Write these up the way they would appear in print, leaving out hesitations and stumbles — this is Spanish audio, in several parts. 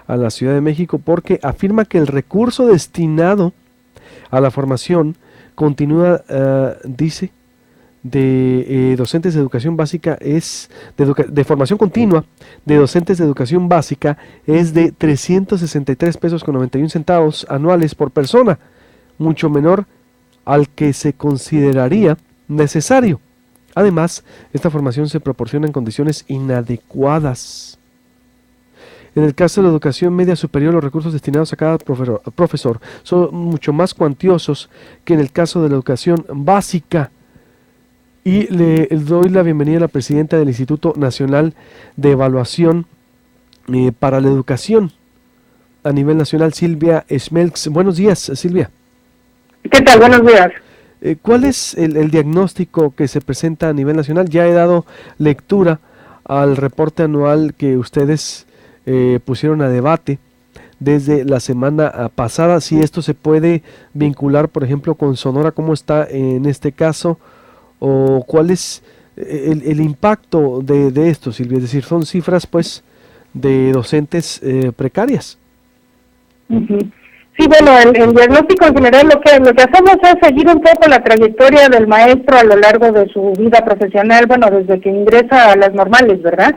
a la Ciudad de México porque afirma que el recurso destinado a la formación continúa, dice, de docentes de educación básica es de formación continua de docentes de educación básica es de 363 pesos con 91 centavos anuales por persona, mucho menor al que se consideraría necesario. Además, esta formación se proporciona en condiciones inadecuadas. En el caso de la educación media superior, los recursos destinados a cada profesor son mucho más cuantiosos que en el caso de la educación básica. Y le doy la bienvenida a la presidenta del Instituto Nacional de Evaluación para la Educación a nivel nacional, Silvia Schmelz. Buenos días, Silvia. ¿Qué tal? Buenos días. ¿Cuál es el diagnóstico que se presenta a nivel nacional? Ya he dado lectura al reporte anual que ustedes pusieron a debate desde la semana pasada. Si esto se puede vincular, por ejemplo, con Sonora, ¿cómo está en este caso? ¿O cuál es el impacto de esto, Silvia? Es decir, son cifras, pues, de docentes precarias. Uh-huh. Sí, bueno, el diagnóstico en general lo que hacemos es seguir un poco la trayectoria del maestro a lo largo de su vida profesional, bueno, desde que ingresa a las normales, ¿verdad?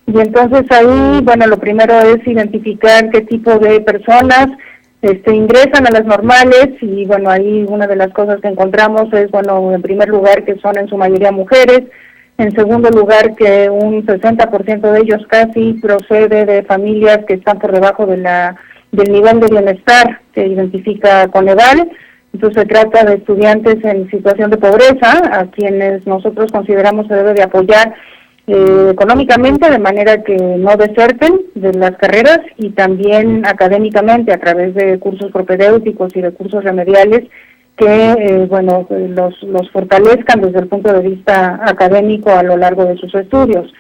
Y entonces ahí, bueno, lo primero es identificar qué tipo de personas ingresan a las normales y, bueno, ahí una de las cosas que encontramos es, bueno, en primer lugar que son en su mayoría mujeres, en segundo lugar que un 60% de ellos casi procede de familias que están por debajo del nivel de bienestar que identifica Coneval. Entonces se trata de estudiantes en situación de pobreza, a quienes nosotros consideramos se debe de apoyar económicamente, de manera que no deserten de las carreras, y también académicamente a través de cursos propedéuticos y de cursos remediales que los fortalezcan desde el punto de vista académico a lo largo de sus estudios.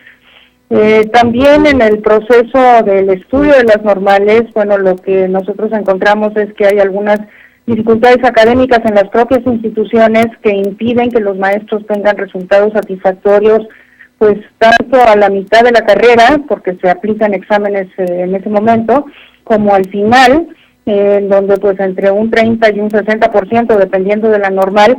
También en el proceso del estudio de las normales, bueno, lo que nosotros encontramos es que hay algunas dificultades académicas en las propias instituciones que impiden que los maestros tengan resultados satisfactorios, pues tanto a la mitad de la carrera, porque se aplican exámenes en ese momento, como al final, donde pues entre un 30 y un 60%, dependiendo de la normal,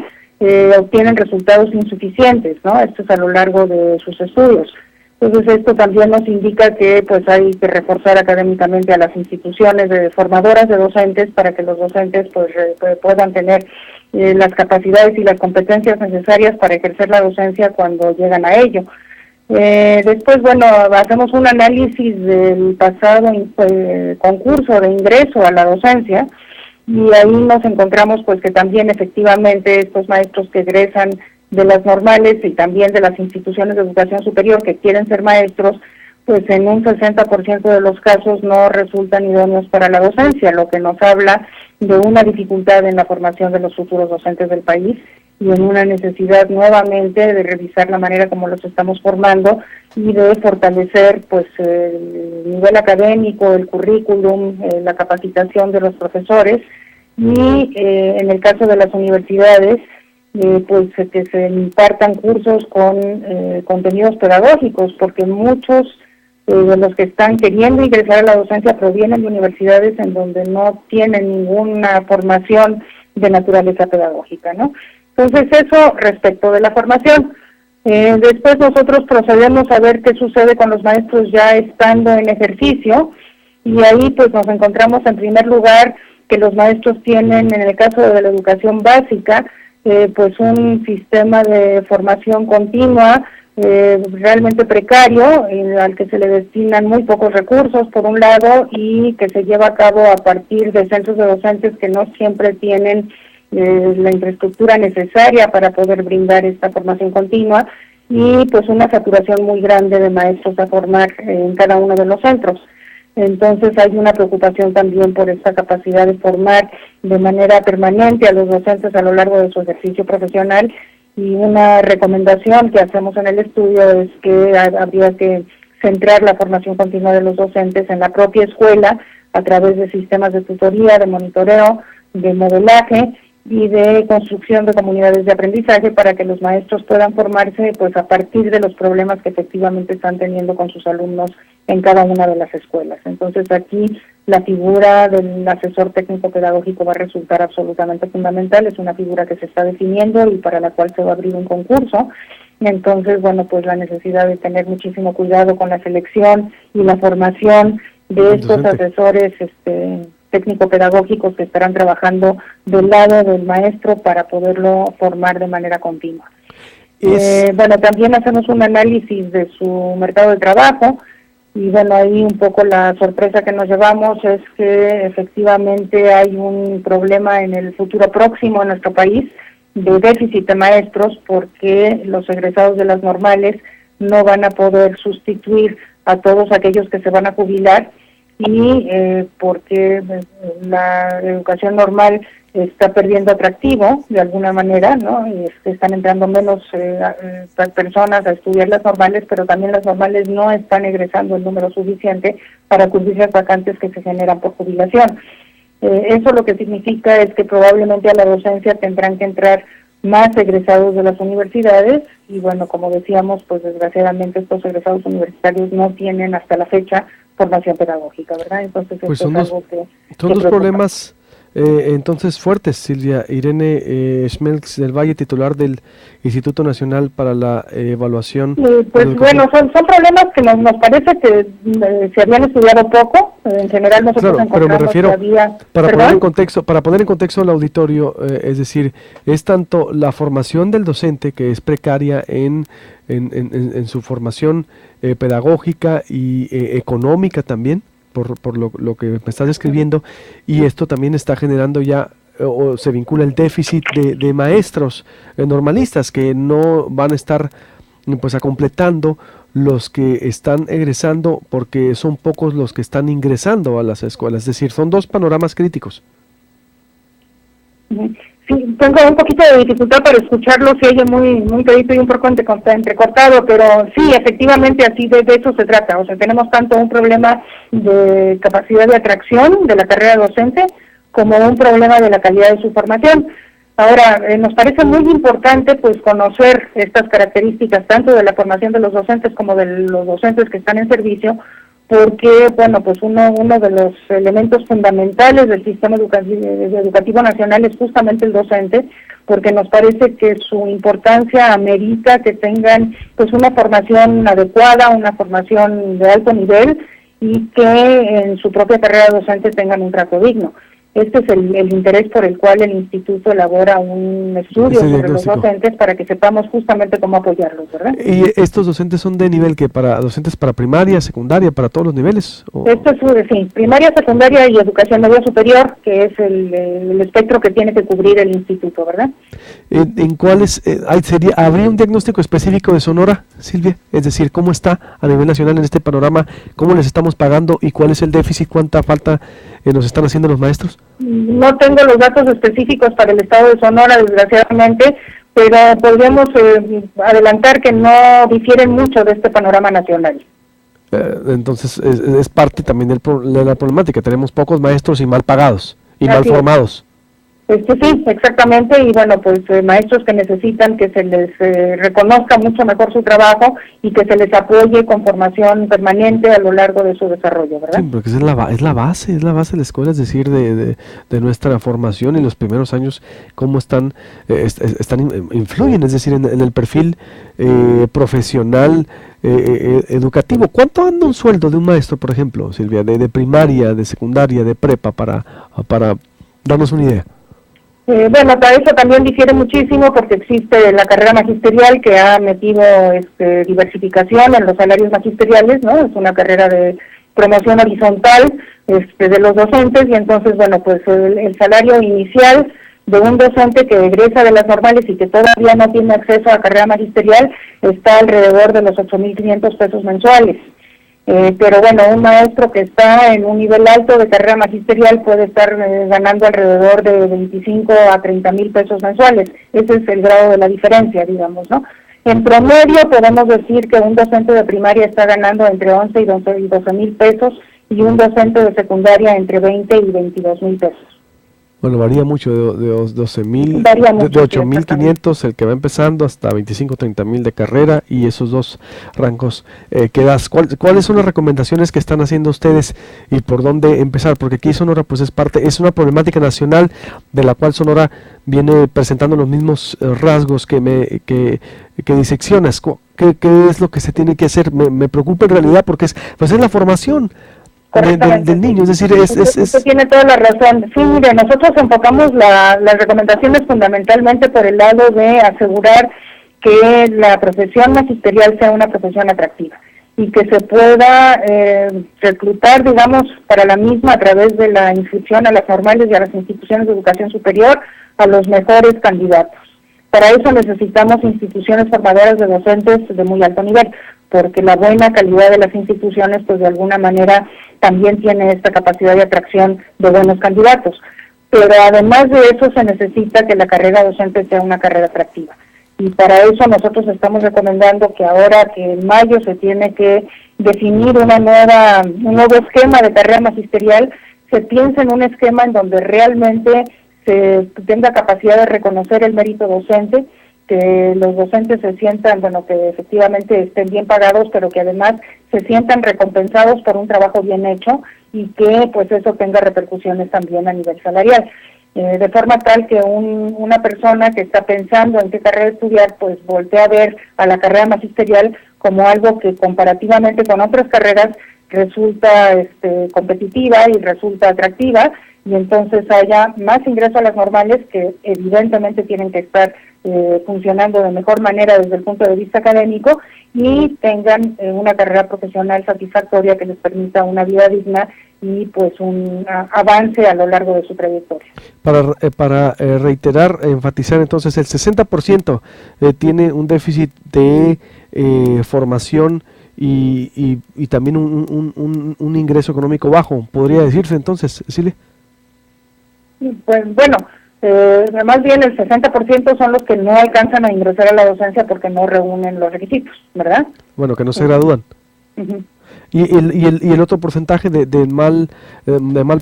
obtienen resultados insuficientes, ¿no? Esto es a lo largo de sus estudios. Entonces esto también nos indica que pues hay que reforzar académicamente a las instituciones formadoras de docentes para que los docentes pues puedan tener las capacidades y las competencias necesarias para ejercer la docencia cuando llegan a ello. Después, bueno, hacemos un análisis del pasado concurso de ingreso a la docencia, y ahí nos encontramos pues que también efectivamente estos maestros que egresan de las normales y también de las instituciones de educación superior que quieren ser maestros, pues en un 60% de los casos no resultan idóneos para la docencia, lo que nos habla de una dificultad en la formación de los futuros docentes del país y en una necesidad nuevamente de revisar la manera como los estamos formando y de fortalecer pues el nivel académico, el currículum, la capacitación de los profesores, y en el caso de las universidades, pues que se impartan cursos con contenidos pedagógicos, porque muchos de los que están queriendo ingresar a la docencia provienen de universidades en donde no tienen ninguna formación de naturaleza pedagógica, ¿no? Entonces eso respecto de la formación. Después nosotros procedemos a ver qué sucede con los maestros ya estando en ejercicio, y ahí pues nos encontramos en primer lugar que los maestros tienen, en el caso de la educación básica, pues un sistema de formación continua realmente precario, al que se le destinan muy pocos recursos por un lado, y que se lleva a cabo a partir de centros de docentes que no siempre tienen la infraestructura necesaria para poder brindar esta formación continua, y pues una saturación muy grande de maestros a formar en cada uno de los centros. Entonces hay una preocupación también por esta capacidad de formar de manera permanente a los docentes a lo largo de su ejercicio profesional, y una recomendación que hacemos en el estudio es que habría que centrar la formación continua de los docentes en la propia escuela a través de sistemas de tutoría, de monitoreo, de modelaje y de construcción de comunidades de aprendizaje para que los maestros puedan formarse pues a partir de los problemas que efectivamente están teniendo con sus alumnos en cada una de las escuelas. Entonces aquí la figura del asesor técnico pedagógico va a resultar absolutamente fundamental, es una figura que se está definiendo y para la cual se va a abrir un concurso. Entonces, bueno, pues la necesidad de tener muchísimo cuidado con la selección y la formación de estos asesores técnico-pedagógicos que estarán trabajando del lado del maestro para poderlo formar de manera continua. Bueno, también hacemos un análisis de su mercado de trabajo y bueno, ahí un poco la sorpresa que nos llevamos es que efectivamente hay un problema en el futuro próximo en nuestro país de déficit de maestros porque los egresados de las normales no van a poder sustituir a todos aquellos que se van a jubilar y porque la educación normal está perdiendo atractivo de alguna manera, ¿no? Están entrando menos personas a estudiar las normales, pero también las normales no están egresando el número suficiente para cubrir las vacantes que se generan por jubilación. Eso lo que significa es que probablemente a la docencia tendrán que entrar más egresados de las universidades y bueno, como decíamos, pues desgraciadamente estos egresados universitarios no tienen hasta la fecha formación pedagógica, ¿verdad? Entonces pues esto son es algo que dos problemas entonces fuertes, Silvia. Irene Schmelz del Valle, titular del Instituto Nacional para la Evaluación. Pues bueno, son problemas que nos parece que se habían estudiado poco. En general nosotros claro, pero me refiero, que había... para poner en contexto al auditorio, es decir, es tanto la formación del docente, que es precaria en su formación pedagógica y económica también, por lo que me estás describiendo, y esto también está generando ya o se vincula el déficit de maestros normalistas que no van a estar pues completando los que están egresando porque son pocos los que están ingresando a las escuelas, es decir, son dos panoramas críticos. Sí, tengo un poquito de dificultad para escucharlo, se oye muy clarito y un poco entrecortado, pero sí, efectivamente así de eso se trata. O sea, tenemos tanto un problema de capacidad de atracción de la carrera docente como un problema de la calidad de su formación. Ahora, nos parece muy importante pues conocer estas características tanto de la formación de los docentes como de los docentes que están en servicio, porque, bueno, pues uno de los elementos fundamentales del sistema educativo nacional es justamente el docente, porque nos parece que su importancia amerita que tengan pues una formación adecuada, una formación de alto nivel y que en su propia carrera docente tengan un trato digno. Este es el interés por el cual el instituto elabora un estudio sobre los docentes para que sepamos justamente cómo apoyarlos, ¿verdad? ¿Y estos docentes son de nivel que para docentes para primaria, secundaria, para todos los niveles? ¿O? Esto es, sí, primaria, secundaria y educación media superior, que es el espectro que tiene que cubrir el instituto, ¿verdad? ¿En cuáles habría un diagnóstico específico de Sonora, Silvia? Es decir, ¿cómo está a nivel nacional en este panorama? ¿Cómo les estamos pagando y cuál es el déficit? ¿Cuánta falta nos están haciendo los maestros? No tengo los datos específicos para el estado de Sonora, desgraciadamente, pero podríamos adelantar que no difieren mucho de este panorama nacional. Entonces, es parte también de la problemática. Tenemos pocos maestros y mal pagados y mal formados. Sí, exactamente, y bueno, pues maestros que necesitan que se les reconozca mucho mejor su trabajo y que se les apoye con formación permanente a lo largo de su desarrollo, ¿verdad? Sí, porque es la base de la escuela, es decir, de nuestra formación y los primeros años, cómo influyen, es decir, en el perfil profesional, educativo. ¿Cuánto anda un sueldo de un maestro, por ejemplo, Silvia, de primaria, de secundaria, de prepa, para darnos una idea? Bueno, para eso también difiere muchísimo porque existe la carrera magisterial que ha metido diversificación en los salarios magisteriales, ¿no? Es una carrera de promoción horizontal de los docentes y entonces, bueno, pues el salario inicial de un docente que egresa de las normales y que todavía no tiene acceso a carrera magisterial está alrededor de los 8,500 pesos mensuales. Pero bueno, un maestro que está en un nivel alto de carrera magisterial puede estar ganando alrededor de 25 a 30 mil pesos mensuales. Ese es el grado de la diferencia, digamos, ¿no? En promedio podemos decir que un docente de primaria está ganando entre 11 y 12 mil pesos y un docente de secundaria entre 20 y 22 mil pesos. Bueno, varía mucho de 12,000, Varía de mucho, sí, 8,500 el que va empezando hasta 25, 30,000 de carrera y esos dos rangos que das. ¿Cuáles son las recomendaciones que están haciendo ustedes y por dónde empezar? Porque aquí Sonora pues es una problemática nacional de la cual Sonora viene presentando los mismos rasgos que diseccionas. ¿Qué es lo que se tiene que hacer? Me preocupa en realidad porque pues es la formación del niño, es decir, Usted tiene toda la razón. Sí, mire, nosotros enfocamos las recomendaciones fundamentalmente por el lado de asegurar que la profesión magisterial sea una profesión atractiva y que se pueda reclutar, digamos, para la misma a través de la inscripción a las normales y a las instituciones de educación superior a los mejores candidatos. Para eso necesitamos instituciones formadoras de docentes de muy alto nivel, porque la buena calidad de las instituciones, pues de alguna manera también tiene esta capacidad de atracción de buenos candidatos. Pero además de eso se necesita que la carrera docente sea una carrera atractiva. Y para eso nosotros estamos recomendando que ahora que en mayo se tiene que definir un nuevo esquema de carrera magisterial, se piense en un esquema en donde realmente se tenga capacidad de reconocer el mérito docente, que los docentes se sientan, bueno, que efectivamente estén bien pagados, pero que además se sientan recompensados por un trabajo bien hecho y que pues eso tenga repercusiones también a nivel salarial. De forma tal que una persona que está pensando en qué carrera estudiar, pues voltea a ver a la carrera magisterial como algo que comparativamente con otras carreras resulta competitiva y resulta atractiva, y entonces haya más ingreso a las normales que evidentemente tienen que estar funcionando de mejor manera desde el punto de vista académico y tengan una carrera profesional satisfactoria que les permita una vida digna y pues un avance a lo largo de su trayectoria. Para reiterar, enfatizar entonces, el 60% tiene un déficit de formación y también un ingreso económico bajo, podría decirse entonces, Cecilia. Pues bueno, más bien el 60% son los que no alcanzan a ingresar a la docencia porque no reúnen los requisitos, ¿verdad? Bueno, que no se gradúan. Uh-huh. Y el otro porcentaje de mal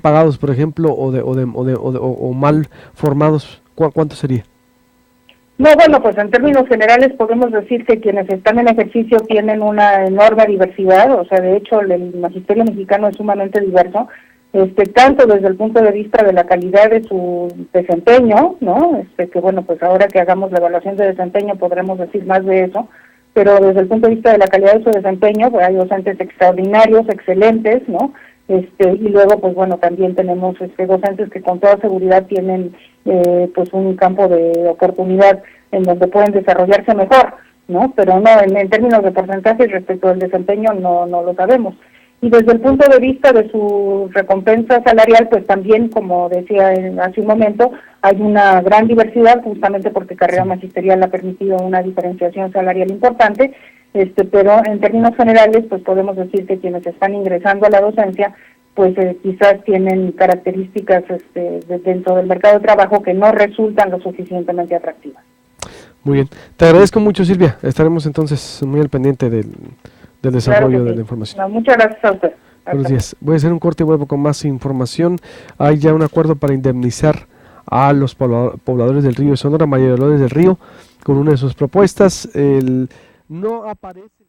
pagados, por ejemplo, o mal formados, ¿cuánto sería? No, bueno, pues en términos generales podemos decir que quienes están en ejercicio tienen una enorme diversidad, o sea, de hecho el magisterio mexicano es sumamente diverso, tanto desde el punto de vista de la calidad de su desempeño, ¿no? Que bueno, pues ahora que hagamos la evaluación de desempeño podremos decir más de eso, pero desde el punto de vista de la calidad de su desempeño, pues hay docentes extraordinarios, excelentes, ¿no? Y luego, pues bueno, también tenemos docentes que con toda seguridad tienen pues un campo de oportunidad en donde pueden desarrollarse mejor, ¿no? Pero no, en términos de porcentajes respecto al desempeño no lo sabemos. Y desde el punto de vista de su recompensa salarial, pues también, como decía hace un momento, hay una gran diversidad, justamente porque carrera magisterial ha permitido una diferenciación salarial importante, pero en términos generales, pues podemos decir que quienes están ingresando a la docencia, pues quizás tienen características dentro del mercado de trabajo que no resultan lo suficientemente atractivas. Muy bien, te agradezco mucho, Silvia. Estaremos entonces muy al pendiente del desarrollo Claro que sí. de la información. No, muchas gracias a usted. Buenos días. Voy a hacer un corte y vuelvo con más información. Hay ya un acuerdo para indemnizar a los pobladores del río de Sonora, María Dolores del Río, con una de sus propuestas. No aparece.